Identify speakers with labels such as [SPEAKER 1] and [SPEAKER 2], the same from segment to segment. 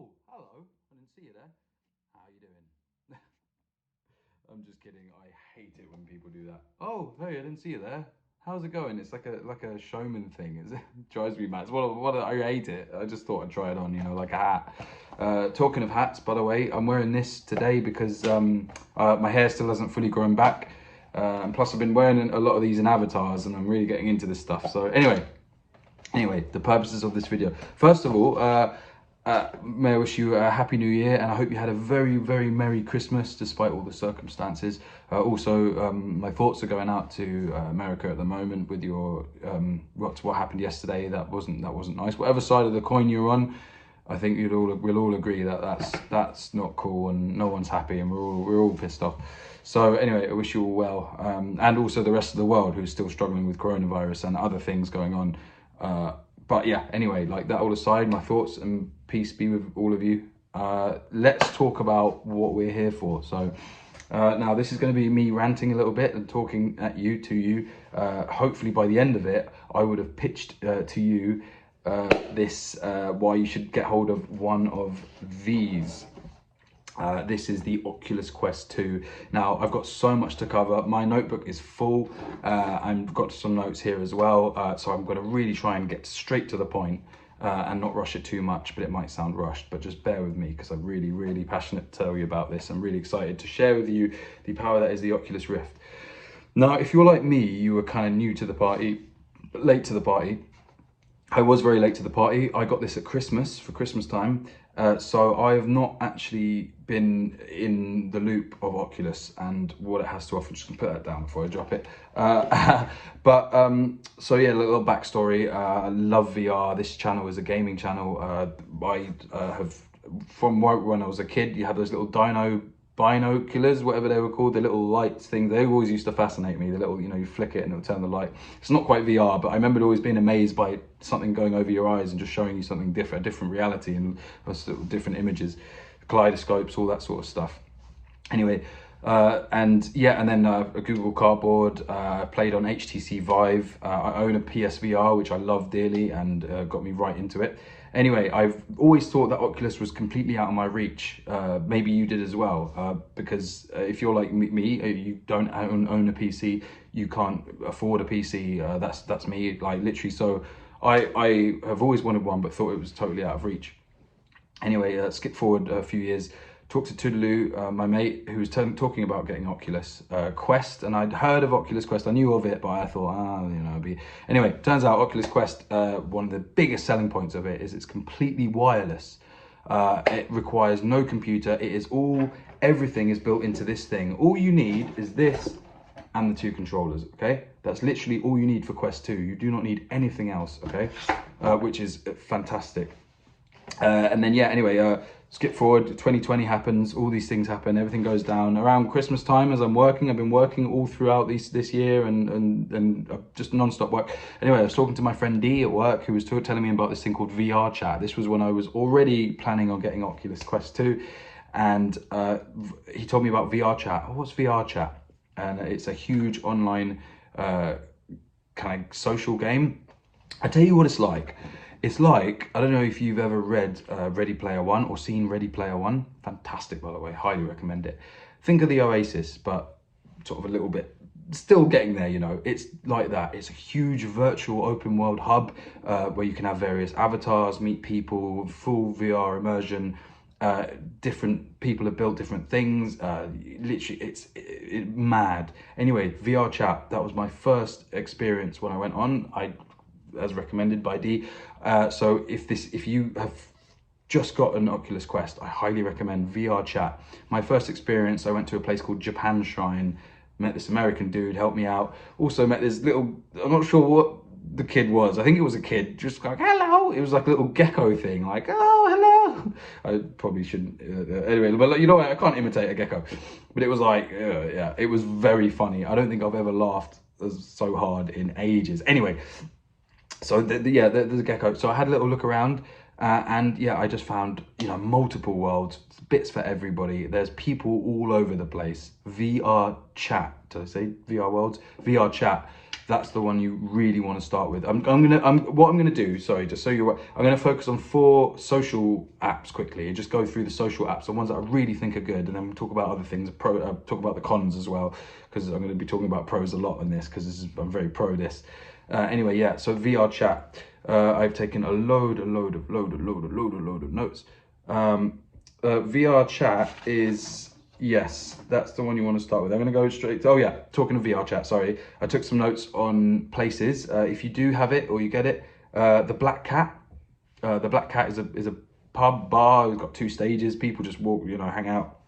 [SPEAKER 1] Oh, hello. I didn't see you there. How you doing? I'm just kidding. I hate it when people do that. Oh, hey, I didn't see you there. How's it going? It's like a showman thing. It drives me mad. What I hate it. I just thought I'd try it on, like a hat. Talking of hats, by the way, I'm wearing this today because my hair still hasn't fully grown back, and plus I've been wearing a lot of these in avatars, and I'm really getting into this stuff. So anyway, the purposes of this video. First of all, may I wish you a happy new year, and I hope you had a very, very merry Christmas despite all the circumstances. Also, my thoughts are going out to America at the moment with your what happened yesterday. That wasn't nice. Whatever side of the coin you're on, I think we'll all agree that that's not cool, and no one's happy, and we're all pissed off. So anyway, I wish you all well, and also the rest of the world who's still struggling with coronavirus and other things going on. But yeah, anyway, like that all aside, my thoughts and peace be with all of you. Let's talk about what we're here for. So now this is going to be me ranting a little bit and talking at you, to you. Hopefully by the end of it, I would have pitched to you this why you should get hold of one of these. This is the Oculus Quest 2. Now, I've got so much to cover. My notebook is full. I've got some notes here as well. So I'm going to really try and get straight to the point and not rush it too much, but it might sound rushed. But just bear with me because I'm really, really passionate to tell you about this. I'm really excited to share with you the power that is the Oculus Rift. Now, if you're like me, you were kind of new to the party, late to the party. I was very late to the party. I got this at Christmas, for Christmas time. So I have not actually been in the loop of Oculus and what it has to offer. I'm just gonna put that down before I drop it. So yeah, a little backstory. I love VR. This channel is a gaming channel. I have, from when I was a kid, you had those little binoculars, whatever they were called, the little lights thing. They always used to fascinate me. The little, you flick it and it'll turn the light. It's not quite VR, but I remember always being amazed by something going over your eyes and just showing you something different, a different reality and different images, kaleidoscopes, all that sort of stuff. Anyway, and then a Google Cardboard, played on HTC Vive. I own a PSVR, which I love dearly, and got me right into it. Anyway, I've always thought that Oculus was completely out of my reach. Maybe you did as well, because if you're like me, you don't own a PC, you can't afford a PC. That's me, like literally. So I have always wanted one, but thought it was totally out of reach. Anyway, skip forward a few years. Talked to Toodaloo, my mate, who was talking about getting Oculus Quest, and I'd heard of Oculus Quest. I knew of it, but I thought, Anyway, turns out Oculus Quest, one of the biggest selling points of it is it's completely wireless. It requires no computer. Everything is built into this thing. All you need is this and the two controllers, okay? That's literally all you need for Quest 2. You do not need anything else, okay? Which is fantastic. And then, yeah, anyway, skip forward, 2020 happens, all these things happen, everything goes down. Around Christmas time, as I've been working all throughout this year and just non-stop work. Anyway, I was talking to my friend D at work, who was telling me about this thing called VR chat. This was when I was already planning on getting Oculus Quest 2. And he told me about VR chat. Oh, what's VR chat? And it's a huge online kind of social game. I tell you what it's like. It's like, I don't know if you've ever read Ready Player One or seen Ready Player One. Fantastic, by the way, highly recommend it. Think of the Oasis, but sort of a little bit, still getting there, It's like that. It's a huge virtual open world hub where you can have various avatars, meet people, full VR immersion. Different people have built different things. Literally, it's mad. Anyway, VR chat, that was my first experience when I went on. As recommended by D. So if you have just got an Oculus Quest, I highly recommend VR chat. My first experience, I went to a place called Japan Shrine, met this American dude, helped me out. Also met this little, I'm not sure what the kid was. I think it was a kid, just like, hello. It was like a little gecko thing, like, oh, hello. I probably shouldn't, anyway, but you know what, I can't imitate a gecko. But it was like, yeah, it was very funny. I don't think I've ever laughed so hard in ages. Anyway, so there's a gecko. So I had a little look around, and yeah, I just found multiple worlds, bits for everybody. There's people all over the place. VR chat. Did I say VR worlds? VR chat. that's the one you really want to start with. What I'm gonna do, sorry, just so you're aware, I'm gonna focus on 4 social apps quickly and just go through the social apps, the ones that I really think are good, and then we'll talk about other things, talk about the cons as well, because I'm gonna be talking about pros a lot on this, because I'm very pro this. Anyway, yeah, so VR chat. I've taken a load of notes. VR chat is, yes, that's the one you want to start with. I'm going to go straight to, oh yeah, talking of VR chat, sorry. I took some notes on places. If you do have it or you get it, the Black Cat. The Black Cat is a pub bar. It's got 2 stages. People just walk, hang out.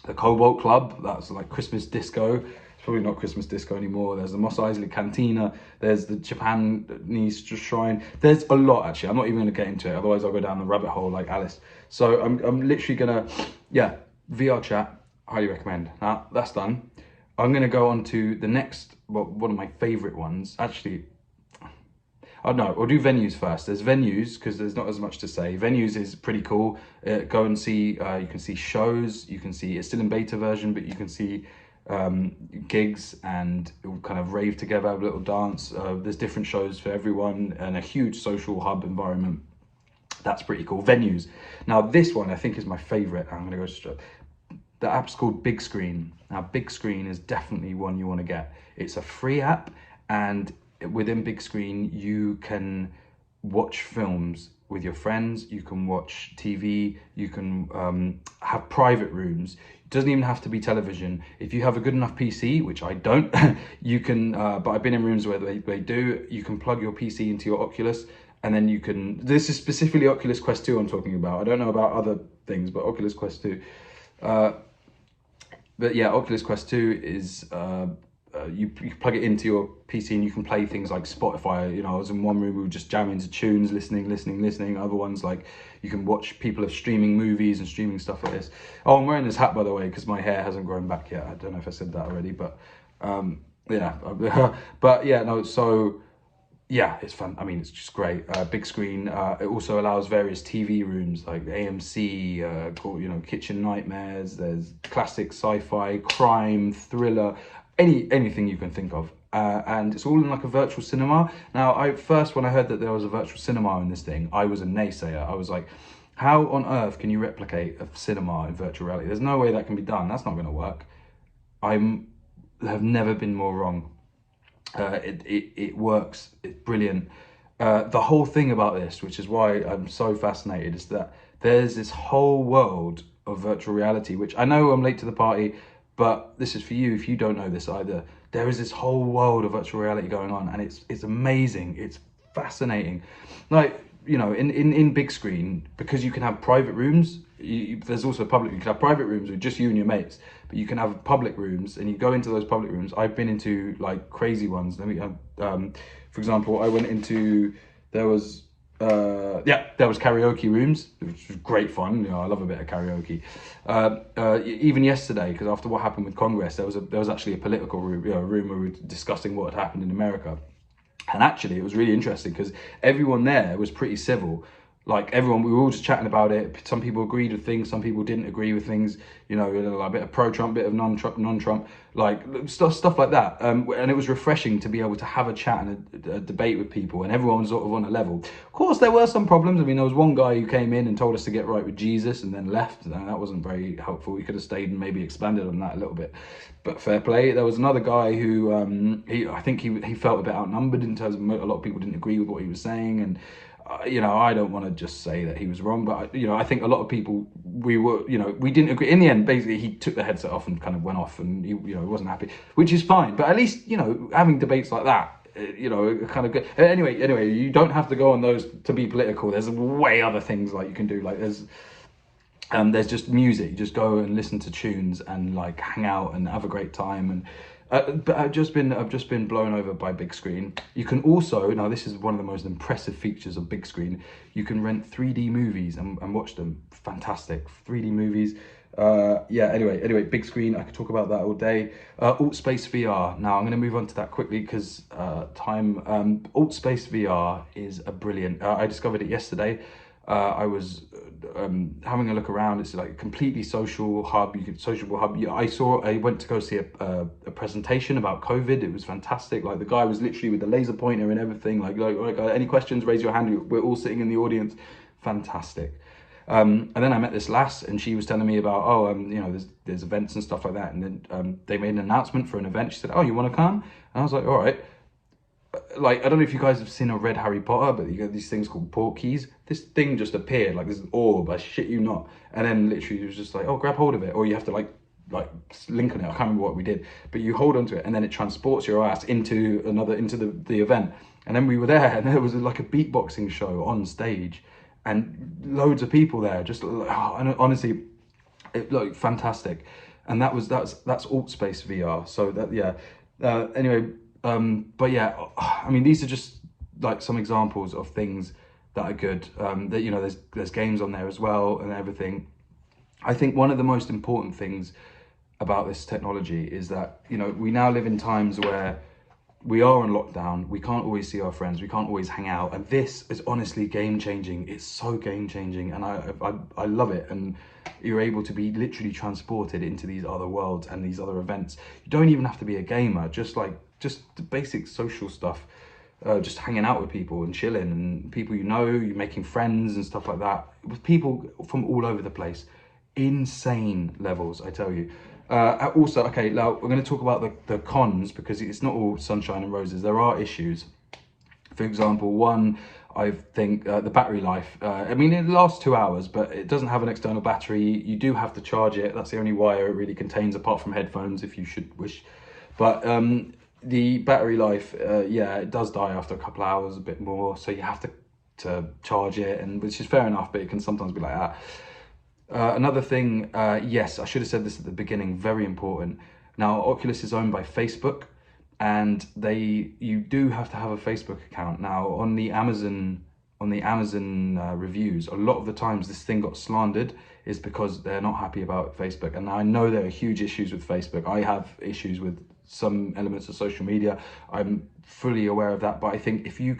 [SPEAKER 1] The Cobalt Club, that's like Christmas disco. It's probably not Christmas disco anymore. There's the Mos Eisley Cantina. There's the Japanese Shrine. There's a lot, actually. I'm not even going to get into it. Otherwise, I'll go down the rabbit hole like Alice. So I'm literally going to, yeah, VR chat. Highly recommend. Now, that's done. I'm going to go on to the next, well, one of my favorite ones. Actually, oh no, we'll do venues first. There's venues, because there's not as much to say. Venues is pretty cool. Go and see, you can see shows. You can see, it's still in beta version, but you can see gigs and kind of rave together, have a little dance. There's different shows for everyone and a huge social hub environment. That's pretty cool. Venues. Now, this one I think is my favorite. I'm going to go straight. The app's called Bigscreen. Now, Bigscreen is definitely one you want to get. It's a free app, and within Bigscreen, you can watch films with your friends. You can watch TV. You can have private rooms. It doesn't even have to be television. If you have a good enough PC, which I don't, you can, but I've been in rooms where they do, you can plug your PC into your Oculus, and then you can, this is specifically Oculus Quest 2 I'm talking about. I don't know about other things, but Oculus Quest 2. But yeah, Oculus Quest 2 is, you plug it into your PC and you can play things like Spotify. I was in one room, we would just jam into tunes, listening. Other ones, like, you can watch, people are streaming movies and streaming stuff like this. Oh, I'm wearing this hat, by the way, because my hair hasn't grown back yet. I don't know if I said that already, but yeah. But yeah, no, so yeah, it's fun. I mean, it's just great. Big screen. It also allows various TV rooms like AMC, Kitchen Nightmares. There's classic sci-fi, crime, thriller, anything you can think of. And it's all in like a virtual cinema. Now, when I heard that there was a virtual cinema in this thing, I was a naysayer. I was like, how on earth can you replicate a cinema in virtual reality? There's no way that can be done. That's not going to work. I have never been more wrong. It works. It's brilliant. The whole thing about this, which is why I'm so fascinated, is that there's this whole world of virtual reality, which I know I'm late to the party, but this is for you if you don't know this either. There is this whole world of virtual reality going on, and it's amazing. It's fascinating. Like, in big screen, because you can have private rooms, there's also public, you can have private rooms with just you and your mates, but you can have public rooms, and you go into those public rooms. I've been into like crazy ones. For example, I went into, there was karaoke rooms, which was great fun. I love a bit of karaoke. Even yesterday, because after what happened with Congress, there was actually a political room, a room where we were discussing what had happened in America. And actually, it was really interesting because everyone there was pretty civil. Like, everyone, we were all just chatting about it. Some people agreed with things, some people didn't agree with things. Like a bit of pro-Trump, bit of non-Trump, like stuff like that. And it was refreshing to be able to have a chat and a debate with people, and everyone was sort of on a level. Of course, there were some problems. I mean, there was one guy who came in and told us to get right with Jesus and then left. And that wasn't very helpful. We could have stayed and maybe expanded on that a little bit. But fair play. There was another guy who, I think he felt a bit outnumbered in terms of a lot of people didn't agree with what he was saying. And I don't want to just say that he was wrong, but I think a lot of people, we didn't agree. In the end, basically, he took the headset off and kind of went off, and he wasn't happy, which is fine. But at least having debates like that, kind of good. Anyway, you don't have to go on those to be political. There's way other things like you can do. Like there's just music. You just go and listen to tunes and like hang out and have a great time. And but I've just been blown over by big screen. You can also, now this is one of the most impressive features of big screen, you can rent 3D movies and watch them. Fantastic 3D movies. Anyway, big screen, I could talk about that all day. Alt Space VR. Now I'm going to move on to that quickly because time. Alt Space VR is a brilliant. I discovered it yesterday. I was having a look around. It's like a completely social hub. Sociable hub. I went to go see a presentation about COVID. It was fantastic. Like the guy was literally with the laser pointer and everything. Like any questions, raise your hand. We're all sitting in the audience. Fantastic. And then I met this lass, and she was telling me about, there's events and stuff like that. And then they made an announcement for an event. She said, oh, you want to come? And I was like, all right. Like, I don't know if you guys have seen or read Harry Potter, but you got these things called portkeys. This thing just appeared, like this orb, I shit you not. And then literally it was just like, oh, grab hold of it. Or you have to like link on it. I can't remember what we did. But you hold onto it, and then it transports your ass into the event. And then we were there, and there was like a beatboxing show on stage. And loads of people there, just and honestly, it looked fantastic. And that's Altspace VR. So that, yeah. Anyway, but yeah, I mean, these are just like some examples of things that are good. That there's games on there as well and everything. I think one of the most important things about this technology is that we now live in times where we are on lockdown. We can't always see our friends. We can't always hang out. And this is honestly game changing. It's so game changing, and I love it. And you're able to be literally transported into these other worlds and these other events. You don't even have to be a gamer. Just the basic social stuff. Just hanging out with people and chilling, and people you're making friends and stuff like that with people from all over the place. Insane levels, I tell you. Also, okay, now we're going to talk about the cons, because it's not all sunshine and roses. There are issues. For example, one, I think the battery life. I mean, it lasts 2 hours, but it doesn't have an external battery. You do have to charge it. That's the only wire it really contains, apart from headphones, if you should wish. But the battery life, it does die after a couple of hours, a bit more. So you have to charge it, and which is fair enough, but it can sometimes be like that. Another thing, yes, I should have said this at the beginning, very important. Now, Oculus is owned by Facebook, and you do have to have a Facebook account. Now, on the Amazon reviews, a lot of the times this thing got slandered is because they're not happy about Facebook. And I know there are huge issues with Facebook. I have issues with some elements of social media. I'm fully aware of that, but I think if you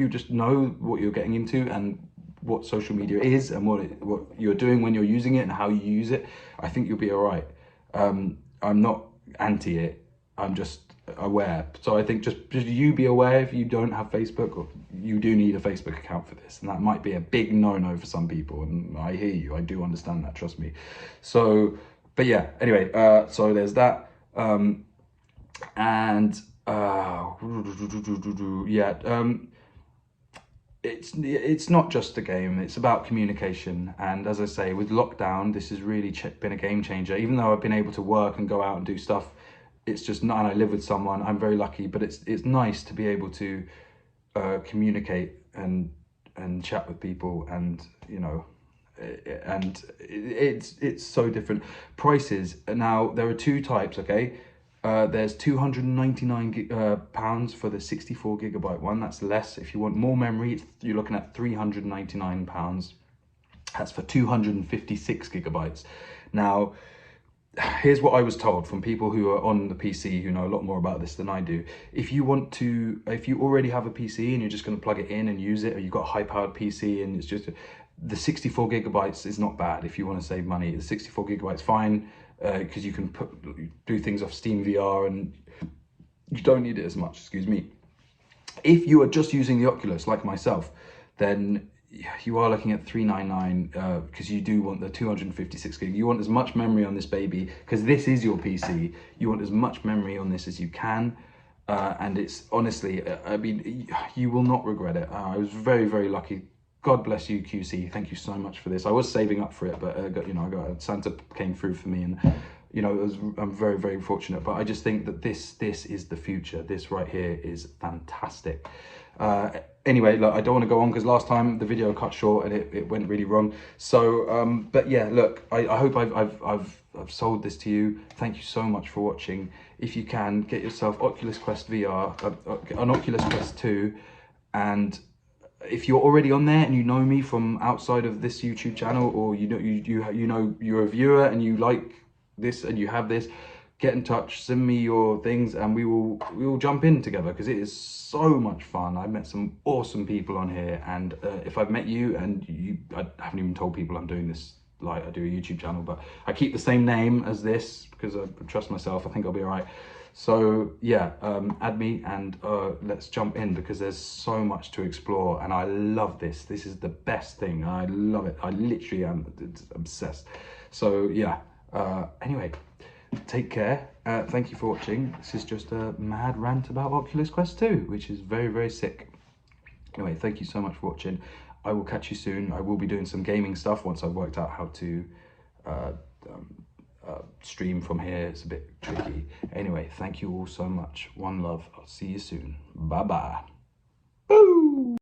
[SPEAKER 1] just know what you're getting into and what social media is and what you're doing when you're using it and how you use it, I think you'll be all right. I'm not anti it. I'm just aware. So I think just you be aware if you don't have Facebook, or you do need a Facebook account for this, and that might be a big no-no for some people. And I hear you. I do understand that. Trust me. So, but yeah. Anyway, so there's that. It's not just a game, it's about communication. And as I say, with lockdown, this has really been a game changer. Even though I've been able to work and go out and do stuff, it's just not, and I live with someone, I'm very lucky, but it's nice to be able to communicate and chat with people, and and it's so different. Prices, now there are two types, okay? There's £299 for the 64 gigabyte one. That's less. If you want more memory, you're looking at £399. That's for 256 gigabytes. Now, here's what I was told from people who are on the PC, who know a lot more about this than I do. If you already have a PC and you're just going to plug it in and use it, or you've got a high-powered PC and it's just, the 64 gigabytes is not bad if you want to save money. The 64 gigabytes fine, because you can do things off Steam VR and you don't need it as much, excuse me. If you are just using the Oculus, like myself, then you are looking at $399, because you do want the 256 gig. You want as much memory on this baby, because this is your PC. You want as much memory on this as you can. And it's honestly, I mean, you will not regret it. I was very, very lucky. God bless you, QC. Thank you so much for this. I was saving up for it, but Santa came through for me, and I'm very, very fortunate. But I just think that this is the future. This right here is fantastic. Anyway, look, I don't want to go on because last time the video cut short and it went really wrong. So, but yeah, look, I hope I've sold this to you. Thank you so much for watching. If you can, get yourself Oculus Quest VR, an Oculus Quest 2, and if you're already on there and you know me from outside of this YouTube channel, or you know you're a viewer and you like this and you have this, get in touch, send me your things, and we will jump in together, because it is so much fun. I met some awesome people on here, and if I've met you and I haven't even told people I'm doing this, like I do a YouTube channel, but I keep the same name as this because I trust myself. I think I'll be all right. So yeah, add me and let's jump in, because there's so much to explore, and I love this. This is the best thing. I love it. I literally am obsessed. So yeah, anyway, take care. Thank you for watching. This is just a mad rant about Oculus Quest 2, which is very, very sick. Anyway, thank you so much for watching. I will catch you soon. I will be doing some gaming stuff once I've worked out how to stream from here. It's a bit tricky. Anyway, thank you all so much. One love. I'll see you soon. Bye bye. Boo!